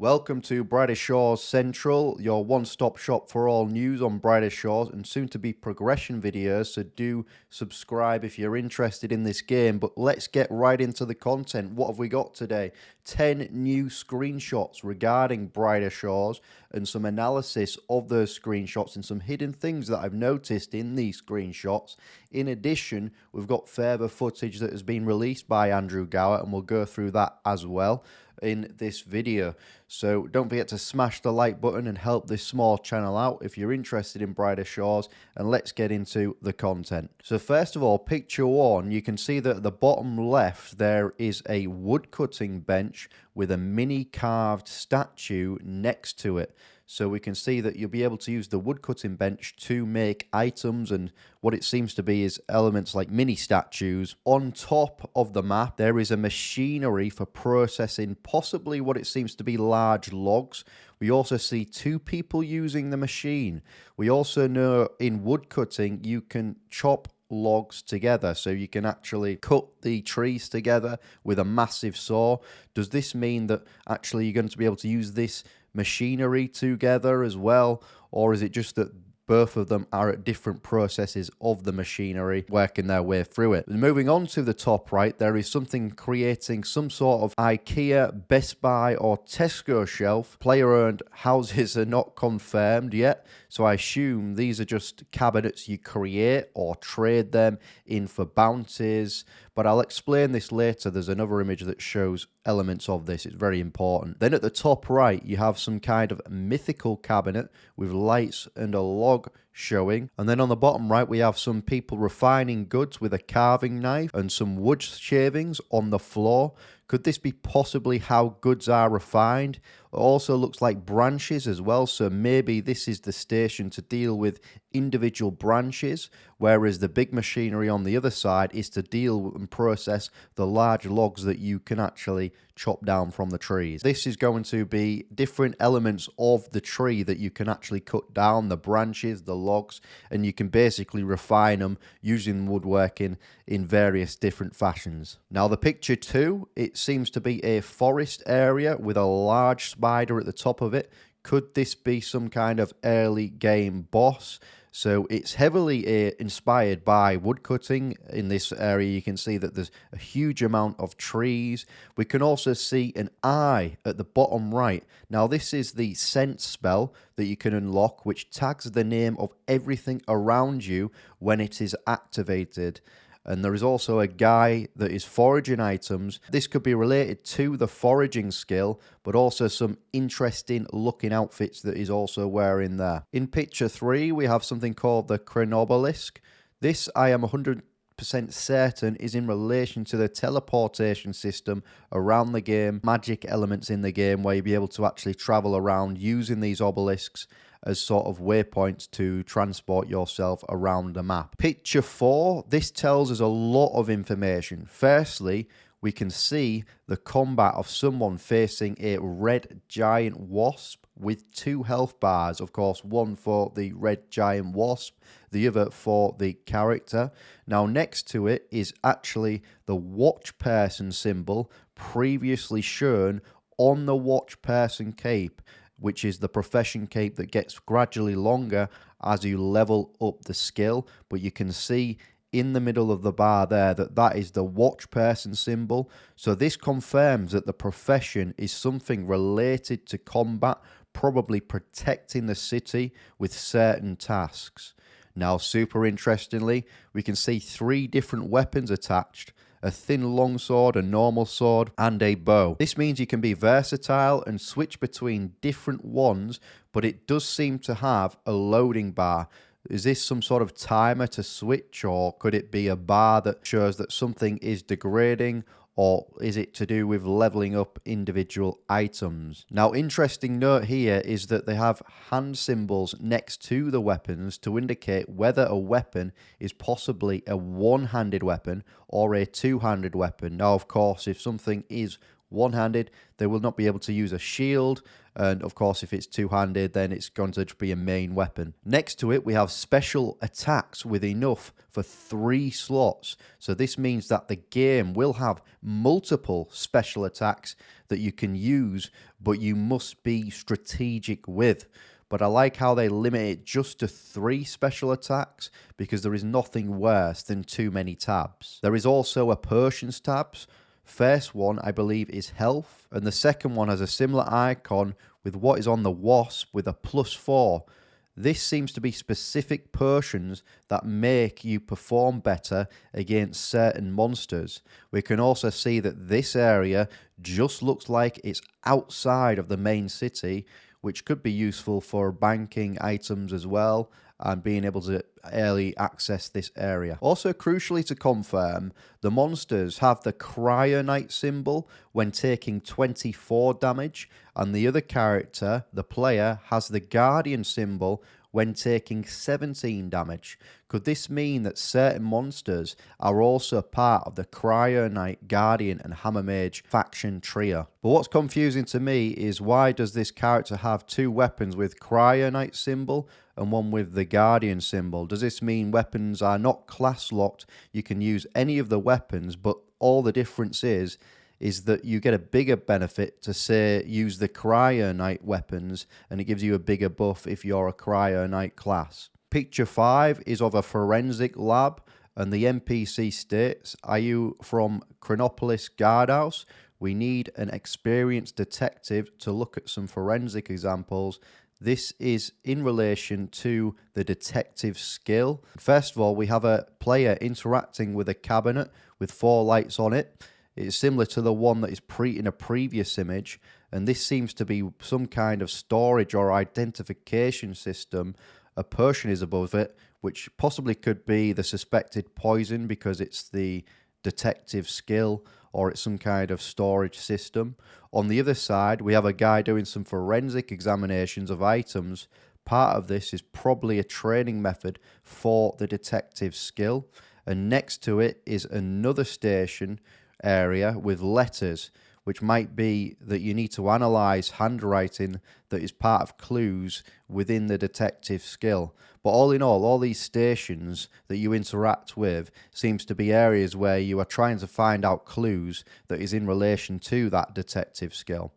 Welcome to Brighter Shores Central, your one-stop shop for all news on Brighter Shores and soon-to-be progression videos, so do subscribe if you're interested in this game. But let's get right into the content. What have we got today? 10 new screenshots regarding Brighter Shores and some analysis of those screenshots and some hidden things that I've noticed in these screenshots. In addition, we've got further footage that has been released by Andrew Gower, and we'll go through that as well in this video. So don't forget to smash the like button and help this small channel out if you're interested in Brighter Shores, and let's get into the content. So first of all, picture one, you can see that at the bottom left there is a woodcutting bench with a mini carved statue next to it. So we can see that you'll be able to use the woodcutting bench to make items and what it seems to be is elements like mini statues. On top of the map, there is a machinery for processing possibly what it seems to be large logs. We also see two people using the machine. We also know in woodcutting you can chop logs together, so you can actually cut the trees together with a massive saw. Does this mean that actually you're going to be able to use this machinery together as well, or is it just that both of them are at different processes of the machinery working their way through it? Moving on to the top right, there is something creating some sort of IKEA, Best Buy or Tesco shelf. Player-owned houses are not confirmed yet, so I assume these are just cabinets you create or trade them in for bounties, but I'll explain this later. There's another image that shows elements of this. It's very important. Then at the top right, you have some kind of mythical cabinet with lights and a log showing. And then on the bottom right, we have some people refining goods with a carving knife and some wood shavings on the floor. Could this be possibly how goods are refined? It also looks like branches as well, so maybe this is the station to deal with individual branches, whereas the big machinery on the other side is to deal and process the large logs that you can actually chop down from the trees. This is going to be different elements of the tree that you can actually cut down, the branches, the logs, and you can basically refine them using woodworking in various different fashions. Now the picture two, it seems to be a forest area with a large spider at the top of it. Could this be some kind of early game boss? So it's heavily inspired by woodcutting. In this area you can see that there's a huge amount of trees. We can also see an eye at the bottom right. Now this is the sense spell that you can unlock, which tags the name of everything around you when it is activated. And there is also a guy that is foraging items. This could be related to the foraging skill, but also some interesting looking outfits that he's also wearing there. In picture three, we have something called the Chronobelisk. This, I am 100% certain, is in relation to the teleportation system around the game, magic elements in the game where you'll be able to actually travel around using these obelisks as sort of waypoints to transport yourself around the map. Picture 4, this tells us a lot of information. Firstly, we can see the combat of someone facing a red giant wasp with 2 health bars. Of course, one for the red giant wasp, the other for the character. Now, next to it is actually the watch person symbol previously shown on the watch person cape, which is the profession cape that gets gradually longer as you level up the skill. But you can see in the middle of the bar there that that is the watch person symbol. So this confirms that the profession is something related to combat, probably protecting the city with certain tasks. Now, super interestingly, we can see 3 different weapons attached: a thin longsword, a normal sword, and a bow. This means you can be versatile and switch between different ones, but it does seem to have a loading bar. Is this some sort of timer to switch, or could it be a bar that shows that something is degrading, or is it to do with leveling up individual items? Now, interesting note here is that they have hand symbols next to the weapons to indicate whether a weapon is possibly a one-handed weapon or a two-handed weapon. Now, of course, if something is one-handed, they will not be able to use a shield. And of course, if it's two-handed, then it's going to be a main weapon. Next to it, we have special attacks with enough for 3 slots. So this means that the game will have multiple special attacks that you can use, but you must be strategic with. But I like how they limit it just to 3 special attacks, because there is nothing worse than too many tabs. There is also a Potions tabs. First one, I believe, is health, and the second one has a similar icon with what is on the wasp with a +4. This seems to be specific potions that make you perform better against certain monsters. We can also see that this area just looks like it's outside of the main city, which could be useful for banking items as well and being able to early access this area. Also, crucially to confirm, the monsters have the Cryoknight symbol when taking 24 damage, and the other character, the player, has the Guardian symbol when taking 17 damage. Could this mean that certain monsters are also part of the Cryoknight, Guardian and Hammermage faction trio? But what's confusing to me is, why does this character have 2 weapons with Cryoknight symbol and one with the Guardian symbol? Does this mean weapons are not class locked? You can use any of the weapons, but all the difference is that you get a bigger benefit to, say, use the Cryoknight weapons, and it gives you a bigger buff if you're a Cryoknight class. Picture 5 is of a forensic lab, and the NPC states, "Are you from Chronopolis Guardhouse? We need an experienced detective to look at some forensic examples." This is in relation to the detective skill. First of all, we have a player interacting with a cabinet with 4 lights on it. It's similar to the one that is in a previous image, and this seems to be some kind of storage or identification system. A potion is above it, which possibly could be the suspected poison because it's the detective skill, or it's some kind of storage system. On the other side, we have a guy doing some forensic examinations of items. Part of this is probably a training method for the detective skill. And next to it is another station area with letters, which might be that you need to analyze handwriting that is part of clues within the detective skill. But all in all these stations that you interact with seems to be areas where you are trying to find out clues that is in relation to that detective skill.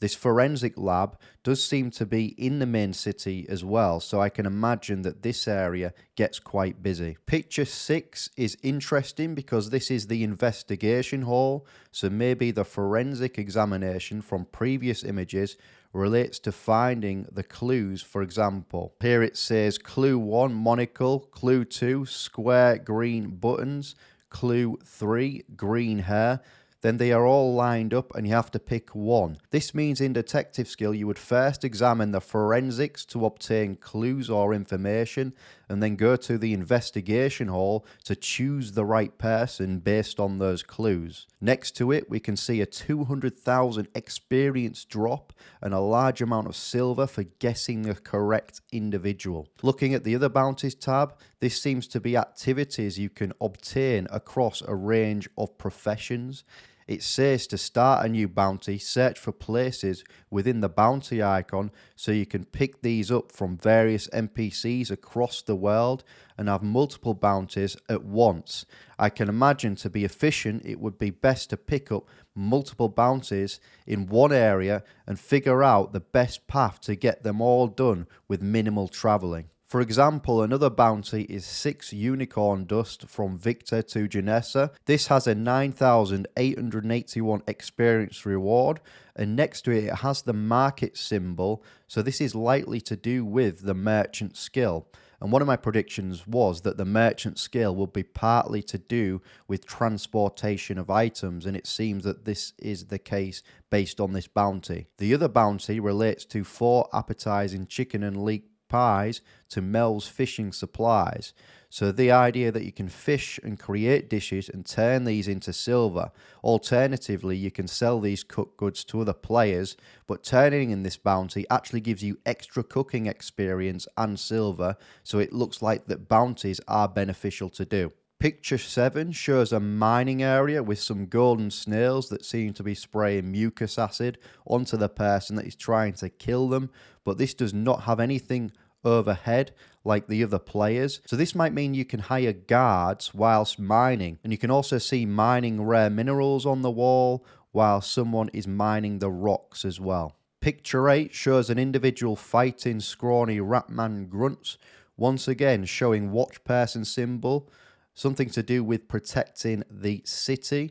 This forensic lab does seem to be in the main city as well, so I can imagine that this area gets quite busy. Picture 6 is interesting because this is the investigation hall, so maybe the forensic examination from previous images relates to finding the clues. For example, here it says clue 1, monocle, clue 2, square green buttons, clue 3, green hair. Then they are all lined up and you have to pick one. This means in detective skill you would first examine the forensics to obtain clues or information, and then go to the investigation hall to choose the right person based on those clues. Next to it we can see a 200,000 experience drop and a large amount of silver for guessing the correct individual. Looking at the other bounties tab, this seems to be activities you can obtain across a range of professions. It says to start a new bounty, search for places within the bounty icon so you can pick these up from various NPCs across the world and have multiple bounties at once. I can imagine to be efficient, it would be best to pick up multiple bounties in one area and figure out the best path to get them all done with minimal travelling. For example, another bounty is 6 unicorn dust from Victor to Janessa. This has a 9,881 experience reward, and next to it has the market symbol, so this is likely to do with the merchant skill. And one of my predictions was that the merchant skill will be partly to do with transportation of items, and it seems that this is the case based on this bounty. The other bounty relates to 4 appetizing chicken and leek pies to Mel's fishing supplies. So the idea that you can fish and create dishes and turn these into silver. Alternatively, you can sell these cooked goods to other players, but turning in this bounty actually gives you extra cooking experience and silver, so it looks like that bounties are beneficial to do. Picture 7 shows a mining area with some golden snails that seem to be spraying mucus acid onto the person that is trying to kill them, but this does not have anything overhead like the other players. So this might mean you can hire guards whilst mining, and you can also see mining rare minerals on the wall while someone is mining the rocks as well. Picture 8 shows an individual fighting scrawny ratman grunts, once again showing watch person symbol, something to do with protecting the city.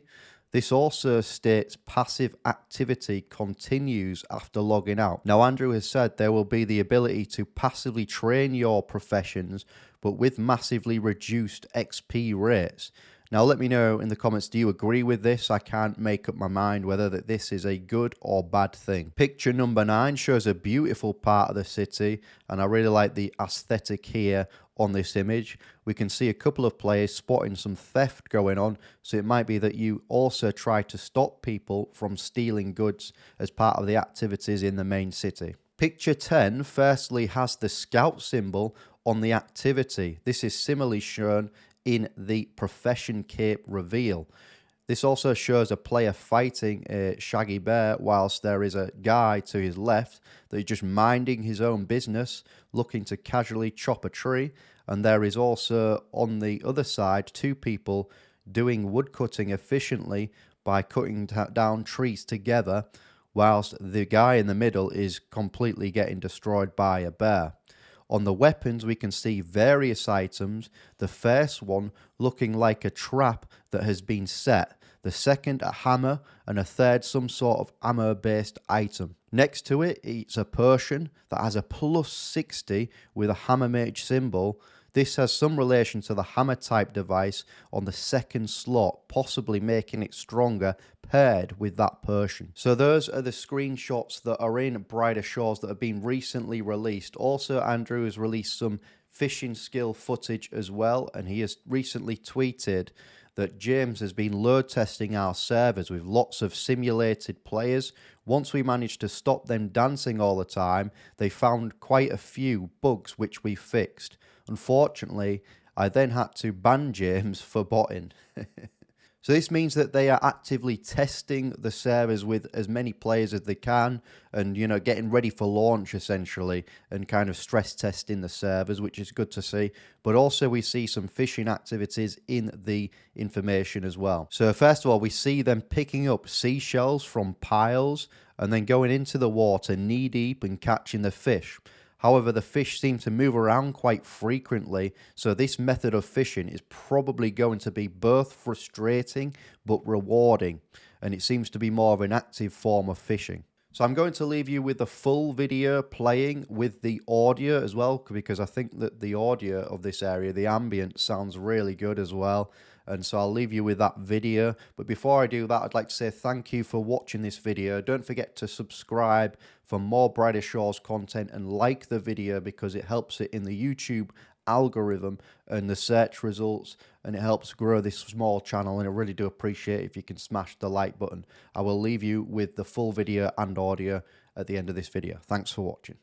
This also states passive activity continues after logging out. Now, Andrew has said there will be the ability to passively train your professions, but with massively reduced XP rates. Now, let me know in the comments, do you agree with this? I can't make up my mind whether this is a good or bad thing. Picture number 9 shows a beautiful part of the city, and I really like the aesthetic here on this image. We can see a couple of players spotting some theft going on, so it might be that you also try to stop people from stealing goods as part of the activities in the main city. Picture 10 firstly has the scout symbol on the activity. This is similarly shown in the profession cape reveal. This also shows a player fighting a shaggy bear whilst there is a guy to his left that is just minding his own business, looking to casually chop a tree. And there is also on the other side 2 people doing woodcutting efficiently by cutting down trees together, whilst the guy in the middle is completely getting destroyed by a bear. On the weapons, we can see various items, the first one looking like a trap that has been set, the second a hammer, and a third some sort of ammo-based item. Next to it, it's a potion that has a plus 60 with a Hammermage symbol. This has some relation to the hammer type device on the second slot, possibly making it stronger paired with that potion. So those are the screenshots that are in Brighter Shores that have been recently released. Also, Andrew has released some fishing skill footage as well, and he has recently tweeted that James has been load testing our servers with lots of simulated players. Once we managed to stop them dancing all the time, they found quite a few bugs which we fixed. Unfortunately, I then had to ban James for botting. So this means that they are actively testing the servers with as many players as they can and, you know, getting ready for launch essentially and kind of stress testing the servers, which is good to see. But also we see some fishing activities in the information as well. So first of all, we see them picking up seashells from piles and then going into the water knee deep and catching the fish. However, the fish seem to move around quite frequently, so this method of fishing is probably going to be both frustrating but rewarding, and it seems to be more of an active form of fishing. So I'm going to leave you with the full video playing with the audio as well, because I think that the audio of this area, the ambient, sounds really good as well. And so I'll leave you with that video. But before I do that, I'd like to say thank you for watching this video. Don't forget to subscribe for more Brighter Shores content and like the video because it helps it in the YouTube algorithm and the search results, and it helps grow this small channel, and I really do appreciate it if you can smash the like button. I will leave you with the full video and audio at the end of this video. Thanks for watching.